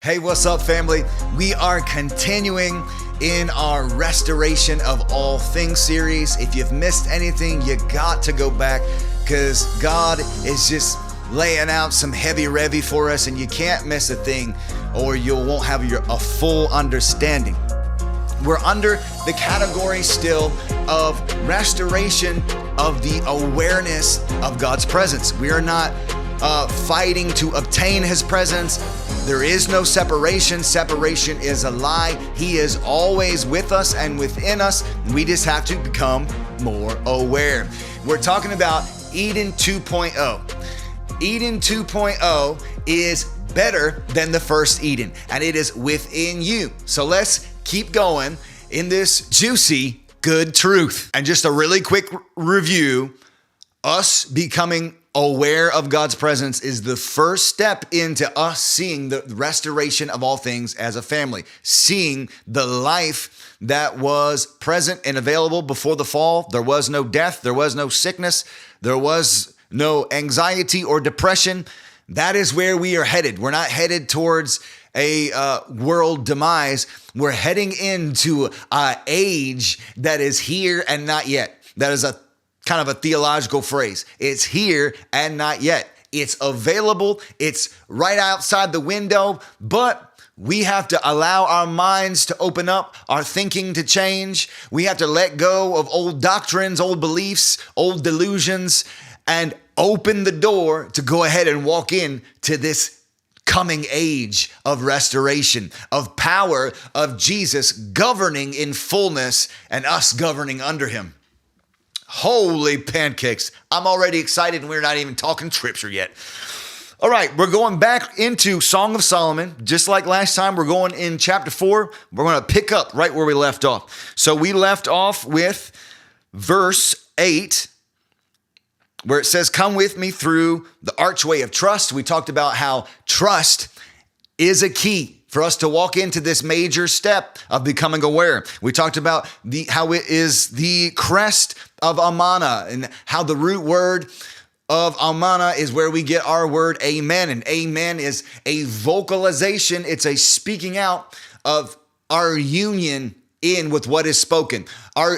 Hey, what's up, family? We are continuing in our Restoration of All Things series. If you've missed anything, you got to go back because God is just laying out some heavy revy for us, and you can't miss a thing or you won't have a full understanding. We're under the category still of restoration of the awareness of God's presence. We are not fighting to obtain His presence. There is no separation. Separation is a lie. He is always with us and within us. We just have to become more aware. We're talking about Eden 2.0. Eden 2.0 is better than the first Eden, and it is within you. So let's keep going in this juicy, good truth. And just a really quick review, us becoming aware of God's presence is the first step into us seeing the restoration of all things as a family, seeing the life that was present and available before the fall. There was no death, there was no sickness, there was no anxiety or depression. That is where we are headed. We're not headed towards a world demise. We're heading into an age that is here and not yet. That is a kind of a theological phrase. It's here and not yet. It's available. It's right outside the window, but we have to allow our minds to open up, our thinking to change. We have to let go of old doctrines, old beliefs, old delusions, and open the door to go ahead and walk in to this coming age of restoration, of power, of Jesus governing in fullness and us governing under Him. Holy pancakes. I'm already excited and we're not even talking scripture yet. All right, we're going back into Song of Solomon. Just like last time, we're going in chapter 4. We're going to pick up right where we left off. So we left off with verse 8, where it says, "Come with me through the archway of trust." We talked about how trust is a key for us to walk into this major step of becoming aware. We talked about how it is the crest of Amana, and how the root word of Amana is where we get our word amen. And amen is a vocalization. It's a speaking out of our union in with what is spoken.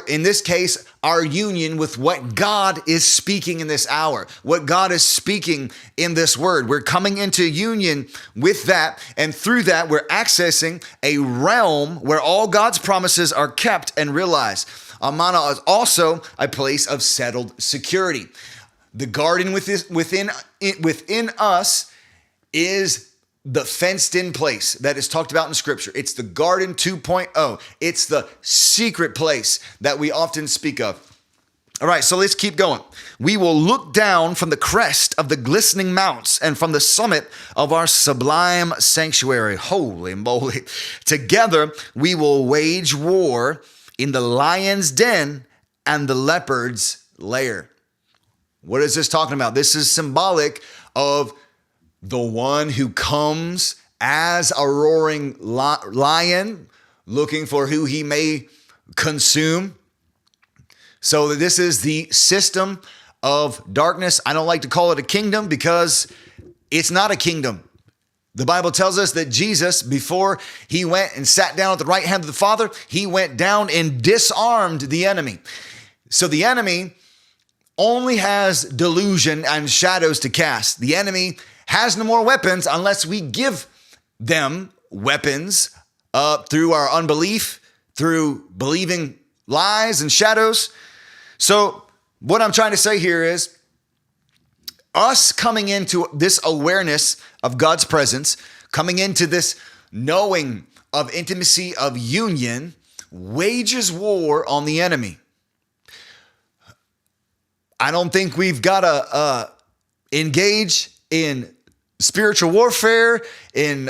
In this case, our union with what God is speaking in this hour, what God is speaking in this word. We're coming into union with that, and through that, we're accessing a realm where all God's promises are kept and realized. Amana is also a place of settled security. The garden within us is the fenced-in place that is talked about in Scripture. It's the Garden 2.0. It's the secret place that we often speak of. All right, so let's keep going. "We will look down from the crest of the glistening mounts and from the summit of our sublime sanctuary." Holy moly. "Together we will wage war in the lion's den and the leopard's lair." What is this talking about? This is symbolic of the one who comes as a roaring lion, looking for who he may consume. So this is the system of darkness. I don't like to call it a kingdom because it's not a kingdom. The Bible tells us that Jesus, before he went and sat down at the right hand of the Father, he went down and disarmed the enemy. So the enemy only has delusion and shadows to cast. The enemy has no more weapons unless we give them weapons through our unbelief, through believing lies and shadows. So what I'm trying to say here is us coming into this awareness of God's presence, coming into this knowing of intimacy, of union, wages war on the enemy. I don't think we've got to engage in spiritual warfare, in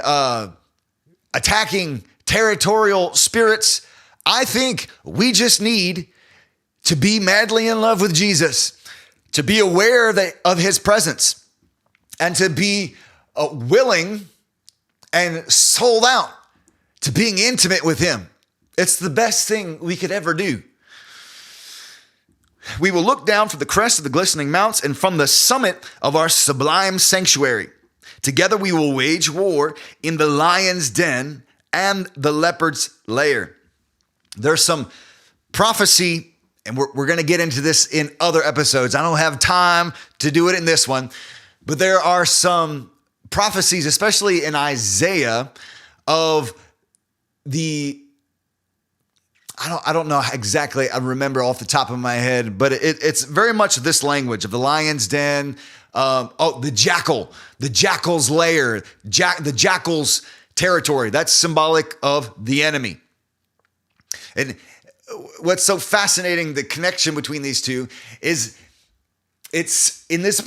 attacking territorial spirits. I think we just need to be madly in love with Jesus, to be aware of his presence, and to be willing and sold out to being intimate with him. It's the best thing we could ever do. "We will look down from the crest of the glistening mounts and from the summit of our sublime sanctuary. Together we will wage war in the lion's den and the leopard's lair. There's some prophecy, and we're going to get into this in other episodes. I don't have time to do it in this one, but there are some prophecies, especially in Isaiah, of I don't know exactly, I remember off the top of my head, but it's very much this language of the lion's den, the jackal's lair, the jackal's territory. That's symbolic of the enemy. And what's so fascinating, the connection between these two is it's in this,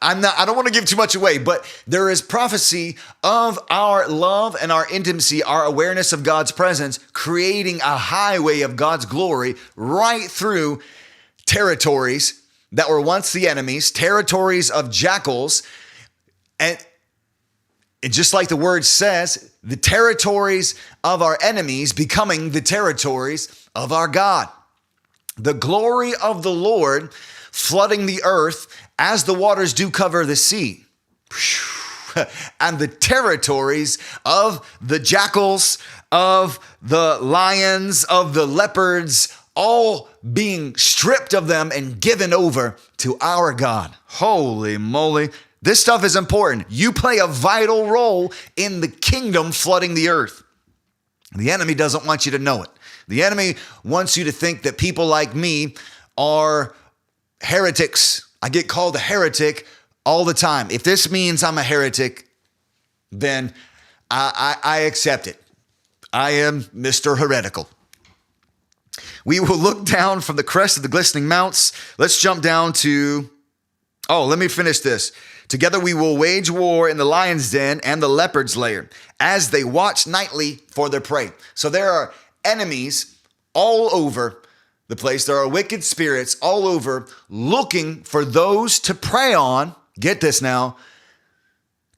I don't want to give too much away, but there is prophecy of our love and our intimacy, our awareness of God's presence, creating a highway of God's glory right through territories that were once the enemies, territories of jackals. And just like the word says, the territories of our enemies becoming the territories of our God. The glory of the Lord flooding the earth as the waters do cover the sea. And the territories of the jackals, of the lions, of the leopards, all being stripped of them and given over to our God. Holy moly. This stuff is important. You play a vital role in the kingdom flooding the earth. The enemy doesn't want you to know it. The enemy wants you to think that people like me are heretics. I get called a heretic all the time. If this means I'm a heretic, then I accept it. I am Mr. Heretical. We will look down from the crest of the glistening mounts. Let's jump down to, let me finish this. Together we will wage war in the lion's den and the leopard's lair as they watch nightly for their prey. So there are enemies all over the place. There are wicked spirits all over looking for those to prey on. Get this now.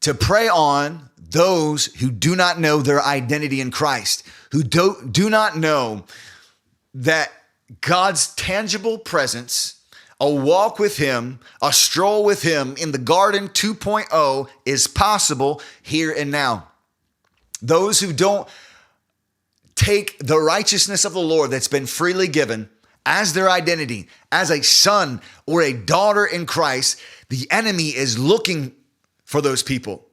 To prey on those who do not know their identity in Christ, who do not know that God's tangible presence, a walk with him, a stroll with him in the garden 2.0 is possible here and now. Those who don't take the righteousness of the Lord that's been freely given as their identity, as a son or a daughter in Christ, the enemy is looking for those people.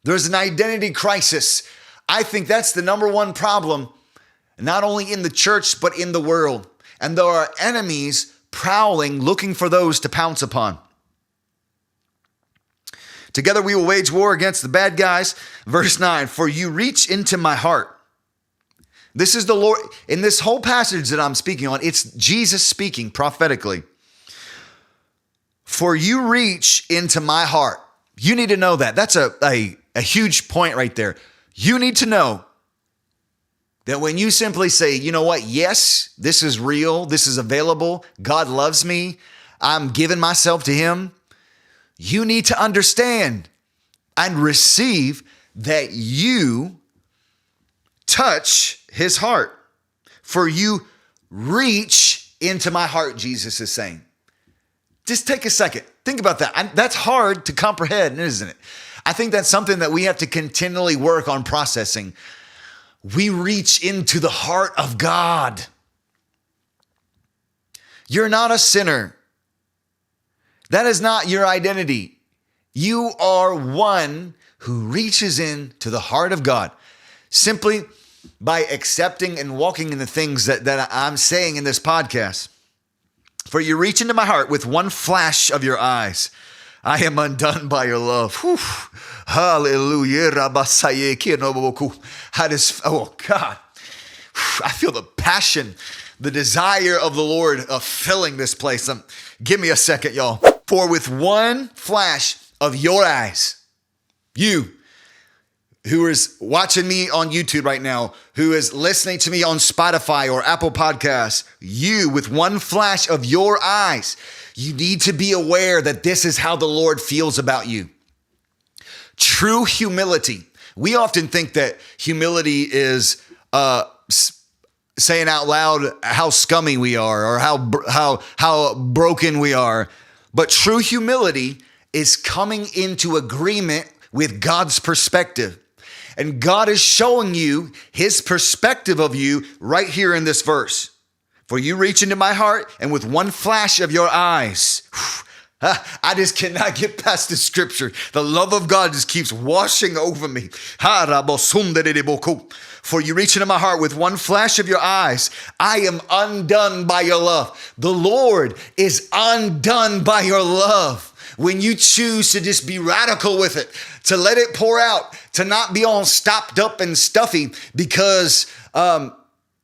There's an identity crisis. I think that's the number one problem, not only in the church, but in the world. And there are enemies prowling, looking for those to pounce upon. Together we will wage war against the bad guys. Verse 9, for you reach into my heart. This is the Lord. In this whole passage that I'm speaking on, it's Jesus speaking prophetically. For you reach into my heart. You need to know that. That's a huge point right there. You need to know that when you simply say, you know what? Yes, this is real. This is available. God loves me. I'm giving myself to him. You need to understand and receive that you touch his heart. For you reach into my heart, Jesus is saying. Just take a second. Think about that. That's hard to comprehend, isn't it? I think that's something that we have to continually work on processing. We reach into the heart of God. You're not a sinner. That is not your identity. You are one who reaches into the heart of God simply by accepting and walking in the things that I'm saying in this podcast. For you reach into my heart with one flash of your eyes. I am undone by your love. Whew. Hallelujah. Oh God. I feel the passion, the desire of the Lord of filling this place. Give me a second, y'all. For with one flash of your eyes, you who is watching me on YouTube right now, who is listening to me on Spotify or Apple Podcasts, you with one flash of your eyes, you need to be aware that this is how the Lord feels about you. True humility. We often think that humility is saying out loud how scummy we are or how broken we are. But true humility is coming into agreement with God's perspective. And God is showing you his perspective of you right here in this verse. For you reach into my heart, and with one flash of your eyes, I just cannot get past the scripture. The love of God just keeps washing over me. For you reach into my heart with one flash of your eyes. I am undone by your love. The Lord is undone by your love. When you choose to just be radical with it, to let it pour out, to not be all stopped up and stuffy because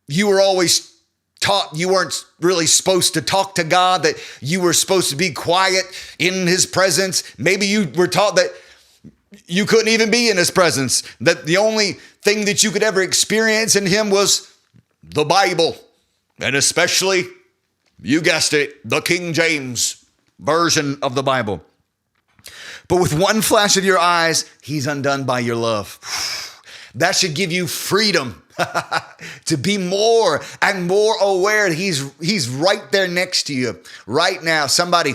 you were always taught you weren't really supposed to talk to God, that you were supposed to be quiet in his presence. Maybe you were taught that you couldn't even be in his presence, that the only thing that you could ever experience in him was the Bible, and especially, you guessed it, the King James version of the Bible. But with one flash of your eyes, he's undone by your love. That should give you freedom to be more and more aware. He's right there next to you right now. Somebody,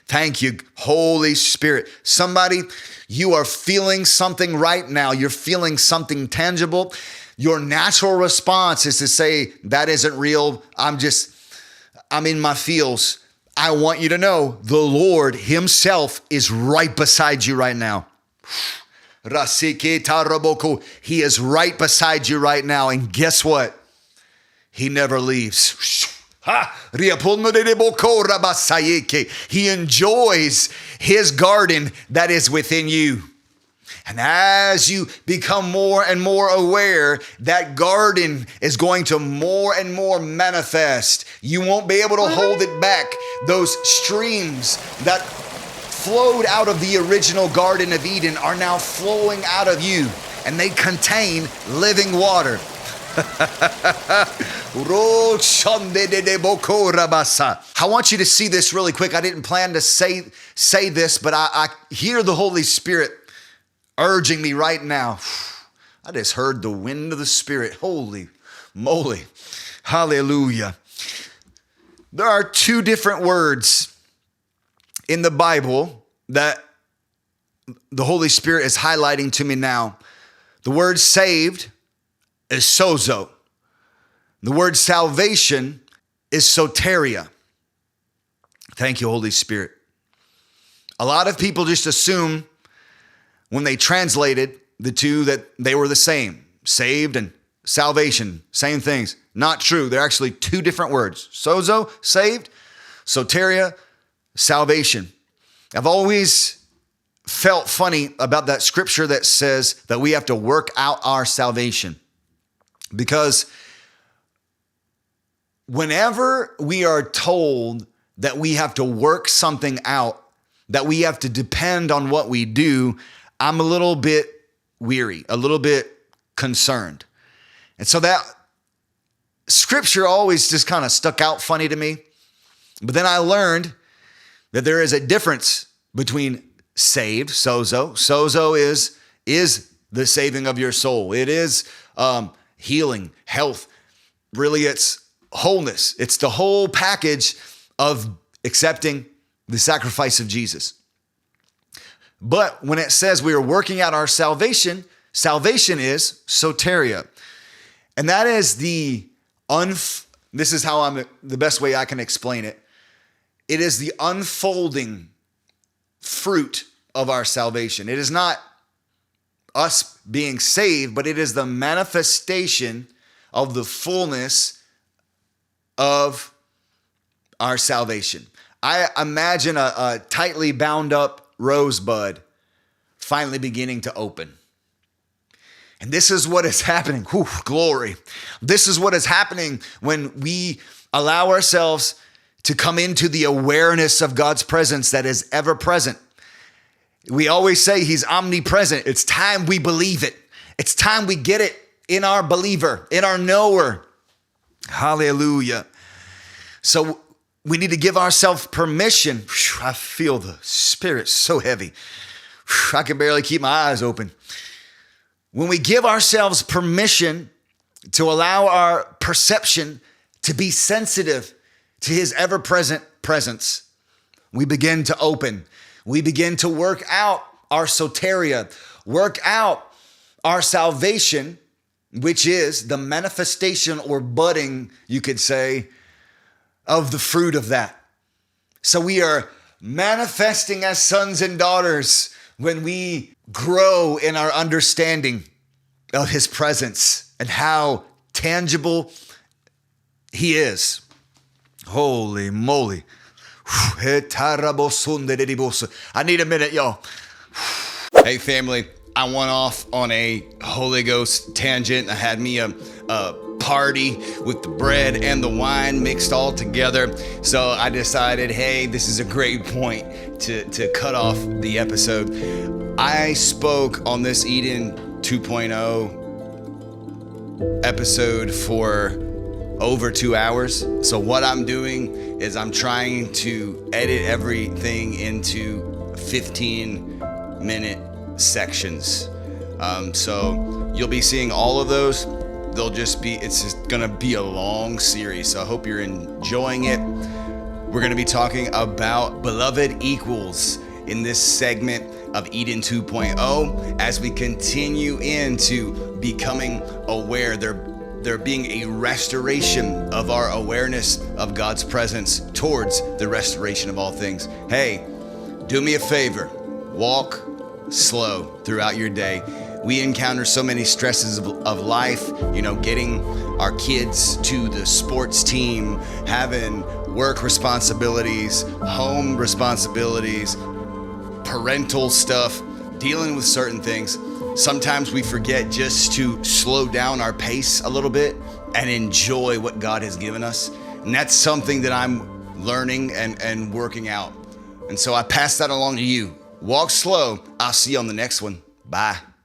thank you, Holy Spirit. Somebody, you are feeling something right now. You're feeling something tangible. Your natural response is to say, that isn't real. I'm in my feels. I want you to know the Lord himself is right beside you right now. He is right beside you right now. And guess what? He never leaves. He enjoys his garden that is within you. And as you become more and more aware, that garden is going to more and more manifest. You won't be able to hold it back. Those streams that flowed out of the original Garden of Eden are now flowing out of you, and they contain living water. I want you to see this really quick. I didn't plan to say this, but I hear the Holy Spirit urging me right now. I just heard the wind of the Spirit. Holy moly. Hallelujah. There are two different words in the Bible that the Holy Spirit is highlighting to me now. The word saved is sozo. The word salvation is soteria. Thank you, Holy Spirit. A lot of people just assume when they translated the two that they were the same. Saved and salvation, same things. Not true. They're actually two different words. Sozo, saved. Soteria, salvation. I've always felt funny about that scripture that says that we have to work out our salvation. Because whenever we are told that we have to work something out, that we have to depend on what we do, I'm a little bit weary, a little bit concerned. And so that scripture always just kind of stuck out funny to me. But then I learned that there is a difference between saved, sozo. Sozo is the saving of your soul. It is healing, health. Really, it's wholeness. It's the whole package of accepting the sacrifice of Jesus. But when it says we are working out our salvation, salvation is soteria. And that is this is how the best way I can explain it. It is the unfolding fruit of our salvation. It is not us being saved, but it is the manifestation of the fullness of our salvation. I imagine a tightly bound up rosebud finally beginning to open. And this is what is happening. Whew, glory. This is what is happening when we allow ourselves to come into the awareness of God's presence that is ever present. We always say he's omnipresent. It's time we believe it. It's time we get it in our believer, in our knower. Hallelujah. So we need to give ourselves permission. I feel the Spirit so heavy. I can barely keep my eyes open. When we give ourselves permission to allow our perception to be sensitive to his ever-present presence, we begin to open. We begin to work out our soteria, work out our salvation, which is the manifestation or budding, you could say, of the fruit of that. So we are manifesting as sons and daughters when we grow in our understanding of his presence and how tangible he is. Holy moly. I need a minute, y'all. Hey, family. I went off on a Holy Ghost tangent. I had me a party with the bread and the wine mixed all together. So I decided, hey, this is a great point to cut off the episode. I spoke on this Eden 2.0 episode for over 2 hours. So what I'm doing is I'm trying to edit everything into 15-minute sections. So you'll be seeing all of those. It's just gonna be a long series. So I hope you're enjoying it. We're gonna be talking about beloved equals in this segment of Eden 2.0 as we continue into becoming aware. There being a restoration of our awareness of God's presence towards the restoration of all things. Hey, do me a favor, walk slow throughout your day. We encounter so many stresses of life, getting our kids to the sports team, having work responsibilities, home responsibilities, parental stuff, dealing with certain things. Sometimes we forget just to slow down our pace a little bit and enjoy what God has given us. And that's something that I'm learning and working out. And so I pass that along to you. Walk slow. I'll see you on the next one. Bye.